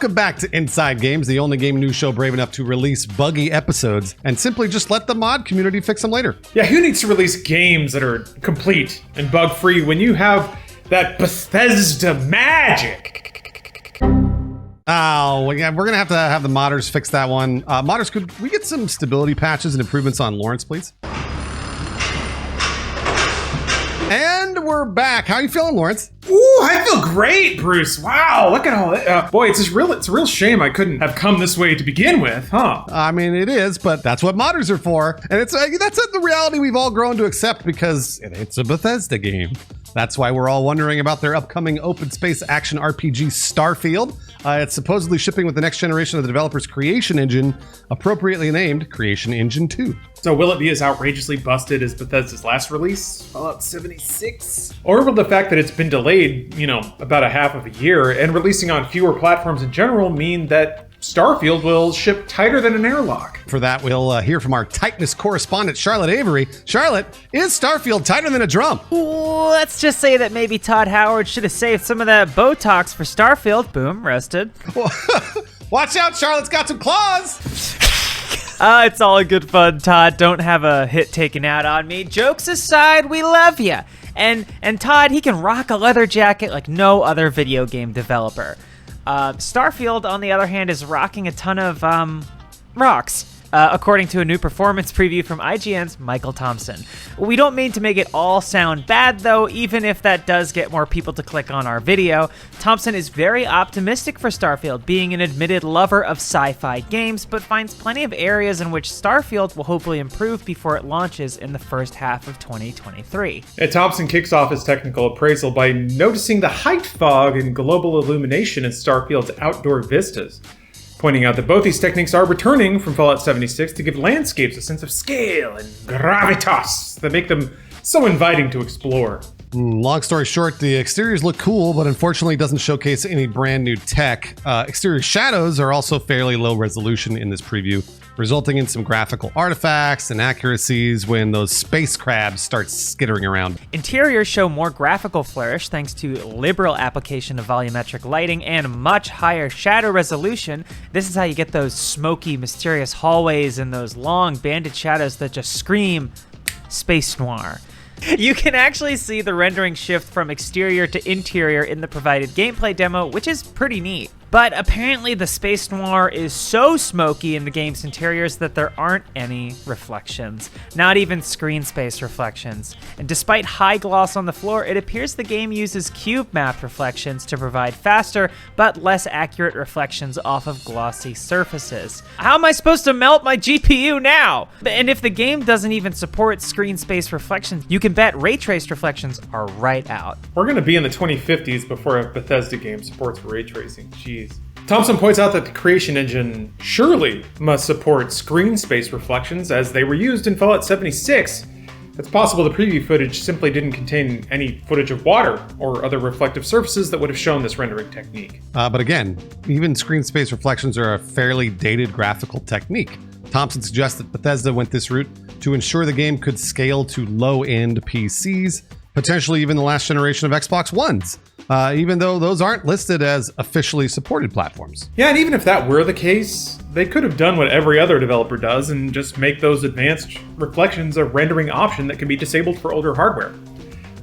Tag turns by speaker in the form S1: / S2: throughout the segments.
S1: Welcome back to Inside Games, the only game news show brave enough to release buggy episodes and simply just let the mod community fix them later.
S2: Yeah, who needs to release games that are complete and bug-free when you have that Bethesda magic?
S1: Oh, yeah, we're going to have the modders fix that one. Modders, could we get some stability patches and improvements on Lawrence, please? And we're back. How are you feeling, Lawrence?
S2: Ooh, I feel great, Bruce. Wow, look at all that. Boy, it's a real shame I couldn't have come this way to begin with, huh?
S1: I mean, it is, but that's what modders are for. And that's the reality we've all grown to accept because it's a Bethesda game. That's why we're all wondering about their upcoming open space action RPG Starfield. It's supposedly shipping with the next generation of the developer's creation engine, appropriately named Creation Engine 2.
S2: So will it be as outrageously busted as Bethesda's last release, Fallout 76? Or will the fact that it's been delayed, about a half of a year and releasing on fewer platforms in general mean that Starfield will ship tighter than an airlock?
S1: For that, we'll hear from our tightness correspondent, Charlotte Avery. Charlotte, is Starfield tighter than a drum?
S3: Let's just say that maybe Todd Howard should have saved some of that Botox for Starfield. Boom, roasted.
S1: Watch out, Charlotte's got some claws!
S3: It's all good fun, Todd. Don't have a hit taken out on me. Jokes aside, we love you. And Todd, he can rock a leather jacket like no other video game developer. Starfield, on the other hand, is rocking a ton of rocks, according to a new performance preview from IGN's Michael Thompson. We don't mean to make it all sound bad, though, even if that does get more people to click on our video. Thompson is very optimistic for Starfield, being an admitted lover of sci-fi games, but finds plenty of areas in which Starfield will hopefully improve before it launches in the first half of 2023.
S2: Thompson kicks off his technical appraisal by noticing the height fog and global illumination in Starfield's outdoor vistas, pointing out that both these techniques are returning from Fallout 76 to give landscapes a sense of scale and gravitas that make them so inviting to explore.
S1: Long story short, the exteriors look cool, but unfortunately doesn't showcase any brand new tech. Exterior shadows are also fairly low resolution in this preview, resulting in some graphical artifacts and inaccuracies when those space crabs start skittering around.
S3: Interiors show more graphical flourish thanks to liberal application of volumetric lighting and much higher shadow resolution. This is how you get those smoky, mysterious hallways and those long banded shadows that just scream space noir. You can actually see the rendering shift from exterior to interior in the provided gameplay demo, which is pretty neat. But apparently the space noir is so smoky in the game's interiors that there aren't any reflections, not even screen space reflections. And despite high gloss on the floor, it appears the game uses cube mapped reflections to provide faster but less accurate reflections off of glossy surfaces. How am I supposed to melt my GPU now? And if the game doesn't even support screen space reflections, you can bet ray traced reflections are right out.
S2: We're gonna be in the 2050s before a Bethesda game supports ray tracing. Jeez. Thompson points out that the Creation Engine surely must support screen space reflections as they were used in Fallout 76. It's possible the preview footage simply didn't contain any footage of water or other reflective surfaces that would have shown this rendering technique.
S1: But again, even screen space reflections are a fairly dated graphical technique. Thompson suggests that Bethesda went this route to ensure the game could scale to low-end PCs, potentially even the last generation of Xbox Ones, even though those aren't listed as officially supported platforms.
S2: Yeah, and even if that were the case, they could have done what every other developer does and just make those advanced reflections a rendering option that can be disabled for older hardware.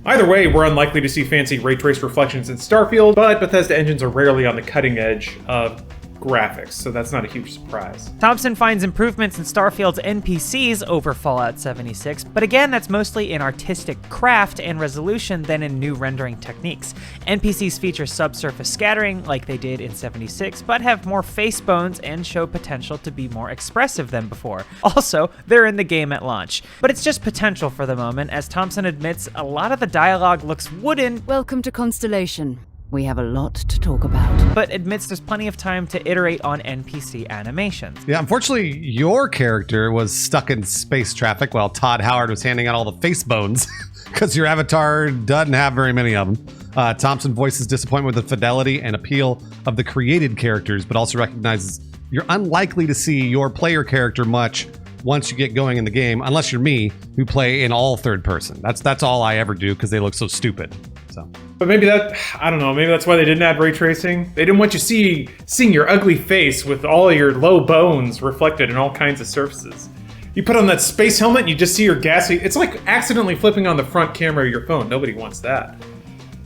S2: Either way, we're unlikely to see fancy ray trace reflections in Starfield, but Bethesda engines are rarely on the cutting edge of graphics, so that's not a huge surprise.
S3: Thompson finds improvements in Starfield's NPCs over Fallout 76, but again, that's mostly in artistic craft and resolution than in new rendering techniques. NPCs feature subsurface scattering like they did in 76, but have more face bones and show potential to be more expressive than before. Also, they're in the game at launch. But it's just potential for the moment, as Thompson admits a lot of the dialogue looks wooden.
S4: Welcome to Constellation. We have a lot to talk about.
S3: But admits there's plenty of time to iterate on NPC animations.
S1: Yeah, unfortunately, your character was stuck in space traffic while Todd Howard was handing out all the face bones because your avatar doesn't have very many of them. Thompson voices disappointment with the fidelity and appeal of the created characters, but also recognizes you're unlikely to see your player character much once you get going in the game, unless you're me, who play in all third person. That's all I ever do because they look so stupid. So.
S2: But maybe I don't know, maybe that's why they didn't add ray tracing. They didn't want you seeing your ugly face with all your low bones reflected in all kinds of surfaces. You put on that space helmet and you just see your gassy... It's like accidentally flipping on the front camera of your phone. Nobody wants that.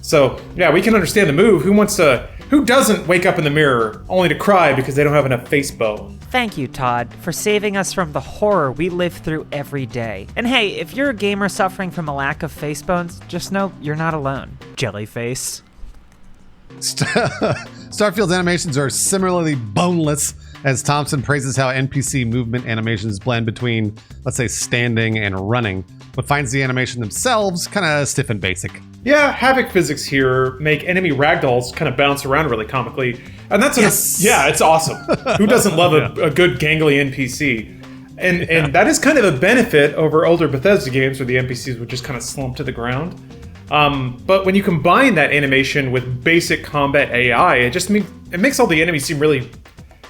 S2: So, yeah, we can understand the move. Who doesn't wake up in the mirror only to cry because they don't have enough face bone?
S3: Thank you, Todd, for saving us from the horror we live through every day. And hey, if you're a gamer suffering from a lack of face bones, just know you're not alone. Jellyface.
S1: Starfield's animations are similarly boneless, as Thompson praises how NPC movement animations blend between, let's say, standing and running, but finds the animation themselves kind of stiff and basic.
S2: Yeah, Havoc physics here make enemy ragdolls kind of bounce around really comically. And that's it's awesome. Who doesn't love a good gangly NPC? And that is kind of a benefit over older Bethesda games where the NPCs would just kind of slump to the ground. But when you combine that animation with basic combat AI, it makes all the enemies seem really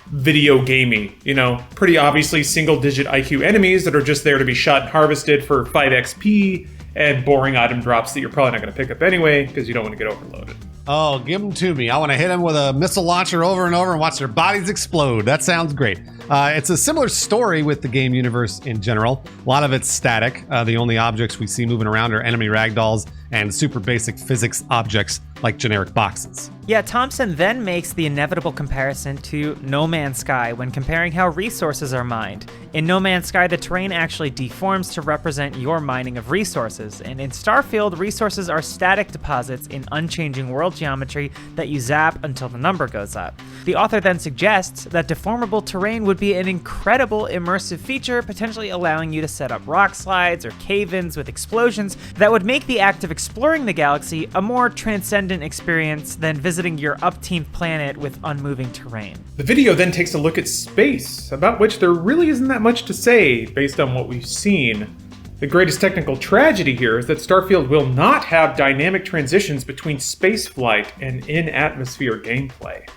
S2: video gamey. You know, pretty obviously single-digit IQ enemies that are just there to be shot and harvested for 5 XP and boring item drops that you're probably not going to pick up anyway because you don't want to get overloaded.
S1: Oh, give them to me. I want to hit them with a missile launcher over and over and watch their bodies explode. That sounds great. It's a similar story with the game universe in general. A lot of it's static. The only objects we see moving around are enemy ragdolls and super basic physics objects like generic boxes.
S3: Yeah, Thompson then makes the inevitable comparison to No Man's Sky when comparing how resources are mined. In No Man's Sky, the terrain actually deforms to represent your mining of resources, and in Starfield, resources are static deposits in unchanging world geometry that you zap until the number goes up. The author then suggests that deformable terrain would be an incredible immersive feature, potentially allowing you to set up rock slides or cave-ins with explosions that would make the act of exploring the galaxy a more transcendent experience than visiting your upteenth planet with unmoving terrain.
S2: The video then takes a look at space, about which there really isn't that much to say based on what we've seen. The greatest technical tragedy here is that Starfield will not have dynamic transitions between spaceflight and in-atmosphere gameplay.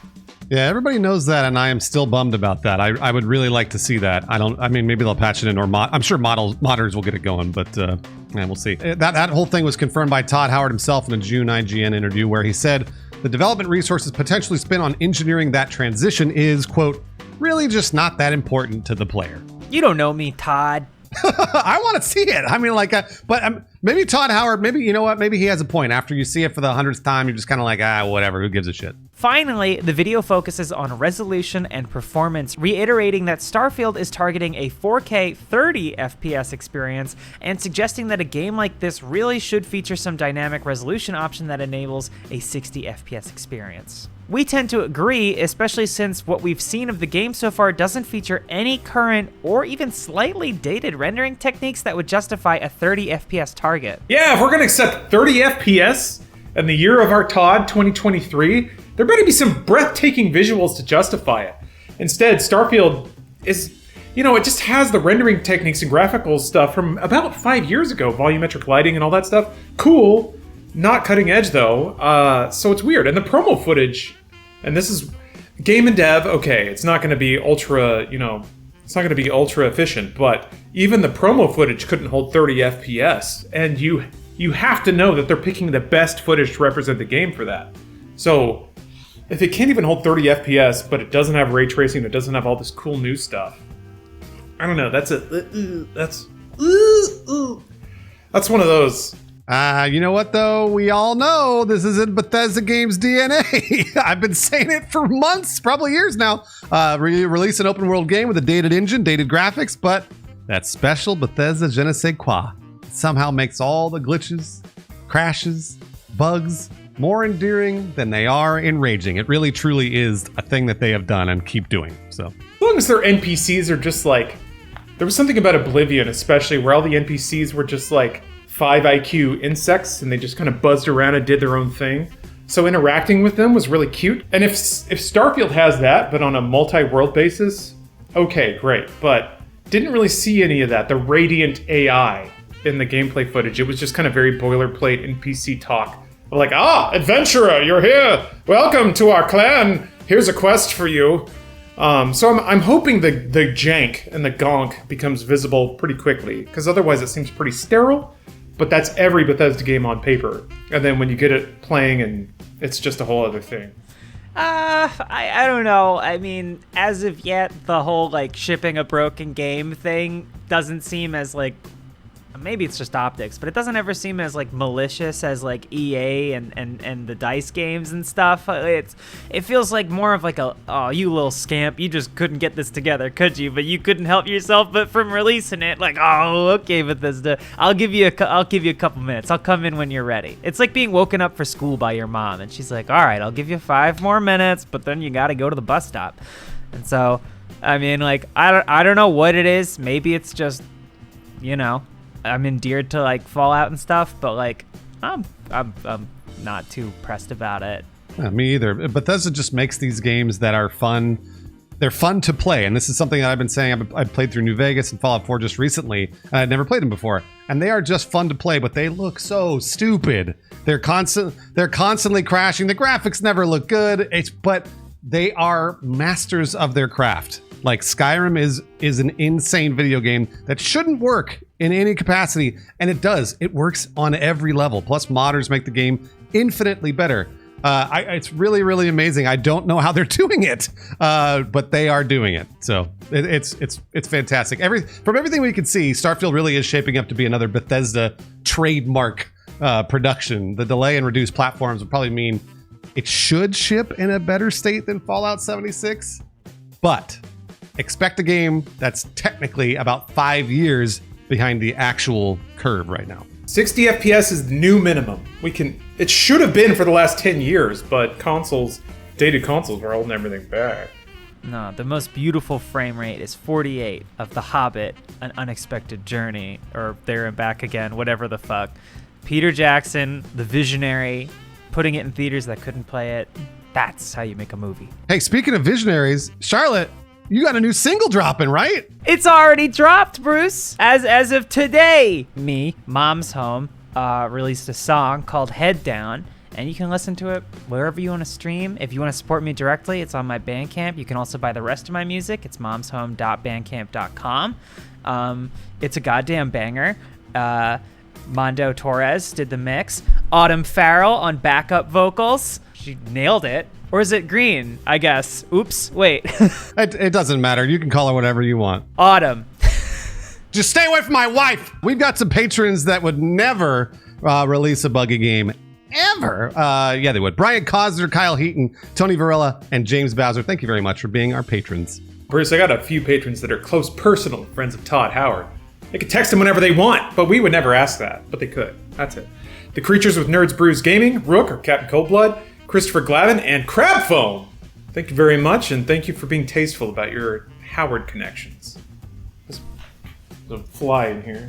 S1: Yeah, everybody knows that, and I am still bummed about that. I would really like to see that. I mean, maybe they'll patch it in, or I'm sure modders will get it going, but yeah, we'll see. That whole thing was confirmed by Todd Howard himself in a June IGN interview where he said the development resources potentially spent on engineering that transition is, quote, really just not that important to the player.
S3: You don't know me, Todd.
S1: I want to see it. I mean, but maybe Todd Howard, maybe, you know what, maybe he has a point. After you see it for the 100th time, you're just kind of like, whatever, who gives a shit?
S3: Finally, the video focuses on resolution and performance, reiterating that Starfield is targeting a 4K 30 FPS experience and suggesting that a game like this really should feature some dynamic resolution option that enables a 60 FPS experience. We tend to agree, especially since what we've seen of the game so far doesn't feature any current or even slightly dated rendering techniques that would justify a 30 FPS target.
S2: Yeah, if we're going to accept 30 FPS in the year of our Todd 2023, there better be some breathtaking visuals to justify it. Instead, Starfield is, it just has the rendering techniques and graphical stuff from about 5 years ago, volumetric lighting and all that stuff. Cool. Not cutting edge though, so it's weird. And the promo footage, and this is game and dev, okay, it's not going to be ultra, it's not going to be ultra efficient, but even the promo footage couldn't hold 30 FPS, and you have to know that they're picking the best footage to represent the game for that. So if it can't even hold 30 FPS, but it doesn't have ray tracing, it doesn't have all this cool new stuff, I don't know. That's one of those.
S1: You know what, though? We all know this isn't Bethesda Games' DNA. I've been saying it for months, probably years now. Release an open world game with a dated engine, dated graphics, but that special Bethesda je ne sais quoi somehow makes all the glitches, crashes, bugs more endearing than they are enraging. It really, truly is a thing that they have done and keep doing. So,
S2: as long as their NPCs are just like, there was something about Oblivion, especially, where all the NPCs were just like 5 IQ insects, and they just kind of buzzed around and did their own thing. So interacting with them was really cute. And if Starfield has that, but on a multi-world basis, okay, great. But didn't really see any of that. The radiant AI in the gameplay footage, it was just kind of very boilerplate NPC talk. Like, adventurer, you're here. Welcome to our clan. Here's a quest for you. So I'm hoping the jank and the gonk becomes visible pretty quickly, because otherwise it seems pretty sterile. But that's every Bethesda game on paper. And then when you get it playing, and it's just a whole other thing.
S3: I don't know. I mean, as of yet, the whole like shipping a broken game thing doesn't seem as like, maybe it's just optics, but it doesn't ever seem as like malicious as like EA and the DICE games and stuff. It feels like more of like a, oh, you little scamp, you just couldn't get this together, could you? But you couldn't help yourself but from releasing it. Like, oh, okay, Bethesda, I'll give you a couple minutes. I'll come in when you're ready. It's like being woken up for school by your mom, and she's like, all right, I'll give you 5 more minutes, but then you got to go to the bus stop. And so, I mean, like, I don't know what it is. Maybe it's just, you know, I'm endeared to like Fallout and stuff, but like I'm not too pressed about it.
S1: Yeah, me either. Bethesda just makes these games that are fun. They're fun to play, and this is something that I've been saying. I've played through New Vegas and Fallout 4 just recently, and I'd never played them before. And they are just fun to play, but they look so stupid. They're constantly crashing. The graphics never look good. But they are masters of their craft. Like Skyrim is an insane video game that shouldn't work in any capacity, and it does. It works on every level. Plus, modders make the game infinitely better. It's really, really amazing. I don't know how they're doing it, but they are doing it. So it's fantastic. From everything we can see, Starfield really is shaping up to be another Bethesda trademark production. The delay and reduced platforms will probably mean it should ship in a better state than Fallout 76, but expect a game that's technically about 5 years behind the actual curve right now.
S2: 60 FPS is the new minimum. It should have been for the last 10 years, but dated consoles were holding everything back.
S3: No, the most beautiful frame rate is 48 of The Hobbit, An Unexpected Journey, or There and Back Again, whatever the fuck. Peter Jackson, the visionary, putting it in theaters that couldn't play it. That's how you make a movie.
S1: Hey, speaking of visionaries, Charlotte, you got a new single dropping, right?
S3: It's already dropped, Bruce. As of today, Mom's Home, released a song called Head Down, and you can listen to it wherever you want to stream. If you want to support me directly, it's on my Bandcamp. You can also buy the rest of my music. It's momshome.bandcamp.com. It's a goddamn banger. Mondo Torres did the mix. Autumn Farrell on backup vocals. She nailed it. Or is it Green, I guess? Oops, wait.
S1: It doesn't matter. You can call her whatever you want.
S3: Autumn.
S1: Just stay away from my wife. We've got some patrons that would never release a buggy game ever. Yeah, they would. Brian Cosner, Kyle Heaton, Tony Varela, and James Bowser. Thank you very much for being our patrons.
S2: Bruce, I got a few patrons that are close personal friends of Todd Howard. They could text him whenever they want, but we would never ask that. But they could. That's it. The Creatures with Nerds Brews Gaming, Rook or Captain Coldblood, Christopher Glavin, and Crab Foam. Thank you very much, and thank you for being tasteful about your Howard connections. There's a fly in here.